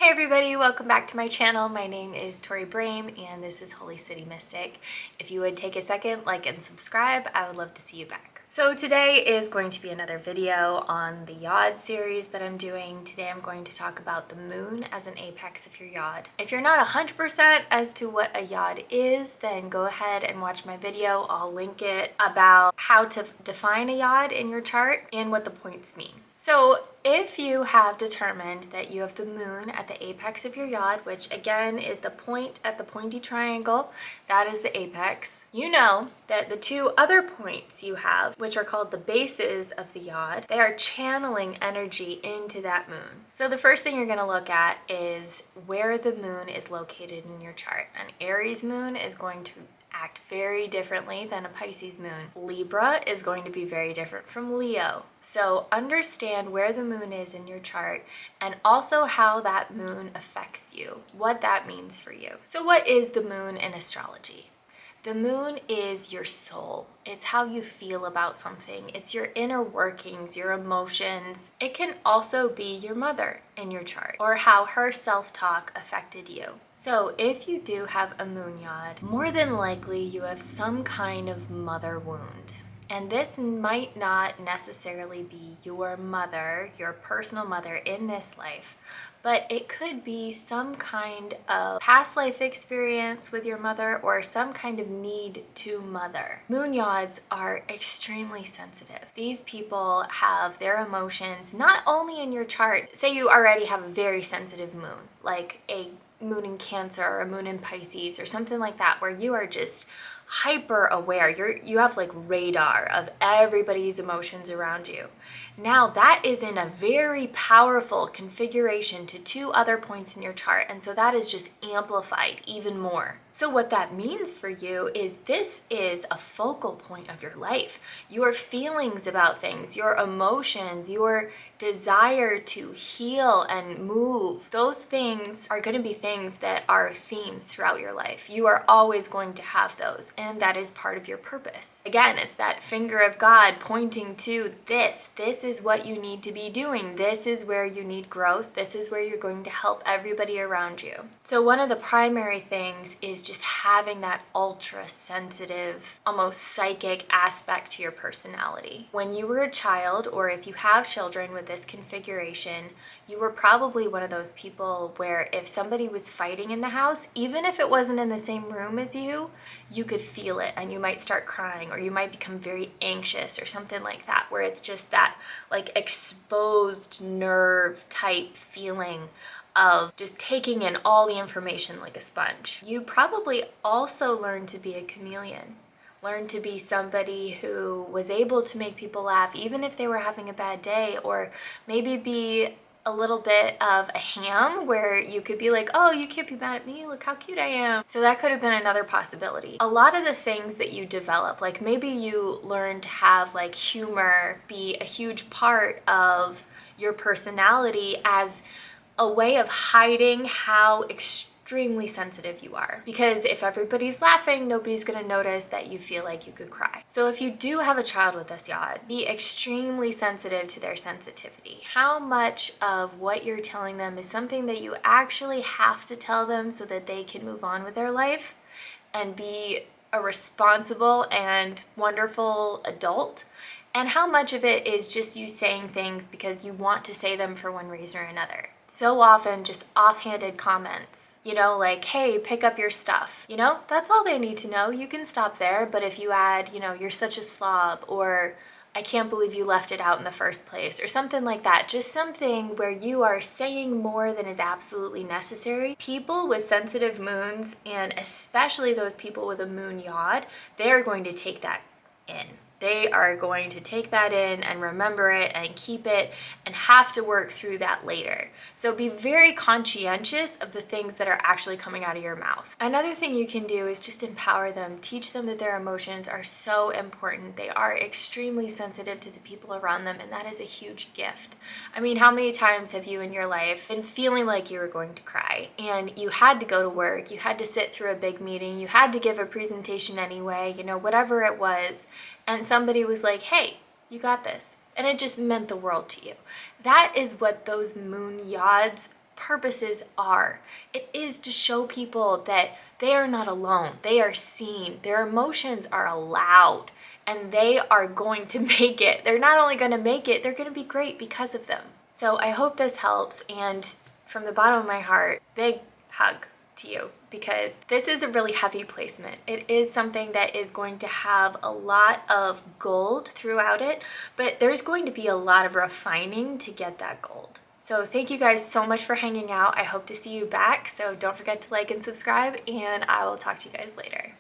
Hey everybody, welcome back to my channel. My name is Tori Brame and this is Holy City Mystic. If you would take a second, like and subscribe, I would love to see you back. So today is going to be another video on the Yods series that I'm doing. Today I'm going to talk about the moon as an apex of your Yod. If you're not 100% as to what a Yod is, then go ahead and watch my video. I'll link it about how to define a Yod in your chart and what the points mean. So if you have determined that you have the moon at the apex of your Yod, which again is the point at the pointy triangle, that is the apex, you know that the two other points you have, which are called the bases of the Yod, they are channeling energy into that moon. So the first thing you're going to look at is where the moon is located in your chart. An Aries moon is going to act very differently than a Pisces moon. Libra is going to be very different from Leo. So understand where the moon is in your chart and also how that moon affects you, what that means for you. So what is the moon in astrology? The moon is your soul. It's how you feel about something. It's your inner workings, your emotions. It can also be your mother in your chart or how her self-talk affected you. So if you do have a moon Yod, more than likely you have some kind of mother wound. And this might not necessarily be your mother, your personal mother in this life, but it could be some kind of past life experience with your mother or some kind of need to mother. Moon Yods are extremely sensitive. These people have their emotions not only in your chart. Say you already have a very sensitive moon, like a moon in Cancer or a moon in Pisces or something like that, where you are just hyper aware. You have like radar of everybody's emotions around you. Now that is in a very powerful configuration to two other points in your chart, and so that is just amplified even more. So what that means for you is this is a focal point of your life. Your feelings about things, your emotions, your desire to heal and move, those things are going to be things that are themes throughout your life. You are always going to have those, and that is part of your purpose. Again, it's that finger of God pointing to this. This is what you need to be doing. This is where you need growth. This is where you're going to help everybody around you. So one of the primary things is just having that ultra sensitive, almost psychic aspect to your personality. When you were a child, or if you have children with this configuration, you were probably one of those people where if somebody was fighting in the house, even if it wasn't in the same room as you could feel it and you might start crying, or you might become very anxious or something like that, where it's just that like exposed nerve type feeling of just taking in all the information like a sponge. You probably also learned to be a chameleon. Learn to be somebody who was able to make people laugh even if they were having a bad day, or maybe be a little bit of a ham where you could be like, oh, you can't be mad at me, look how cute I am. So that could have been another possibility. A lot of the things that you develop, like maybe you learn to have like humor be a huge part of your personality as a way of hiding how extremely sensitive you are. Because if everybody's laughing, nobody's gonna notice that you feel like you could cry. So if you do have a child with this Yod, be extremely sensitive to their sensitivity. How much of what you're telling them is something that you actually have to tell them so that they can move on with their life and be a responsible and wonderful adult, and how much of it is just you saying things because you want to say them for one reason or another. So often just offhanded comments, like, hey, pick up your stuff. That's all they need to know. You can stop there. But if you add, you're such a slob, or I can't believe you left it out in the first place, or something like that, just something where you are saying more than is absolutely necessary. People with sensitive moons, and especially those people with a moon Yod, they're going to take that in. They are going to take that in and remember it and keep it and have to work through that later. So be very conscientious of the things that are actually coming out of your mouth. Another thing you can do is just empower them, teach them that their emotions are so important. They are extremely sensitive to the people around them, and that is a huge gift. I mean, how many times have you in your life been feeling like you were going to cry and you had to go to work, you had to sit through a big meeting, you had to give a presentation anyway, whatever it was, and somebody was like, hey, you got this. And it just meant the world to you. That is what those moon Yods purposes are. It is to show people that they are not alone. They are seen. Their emotions are allowed, and they are going to make it. They're not only going to make it, they're going to be great because of them. So I hope this helps, and from the bottom of my heart, big hug to you, because this is a really heavy placement. It is something that is going to have a lot of gold throughout it, but there's going to be a lot of refining to get that gold. So thank you guys so much for hanging out. I hope to see you back. So don't forget to like and subscribe, and I will talk to you guys later.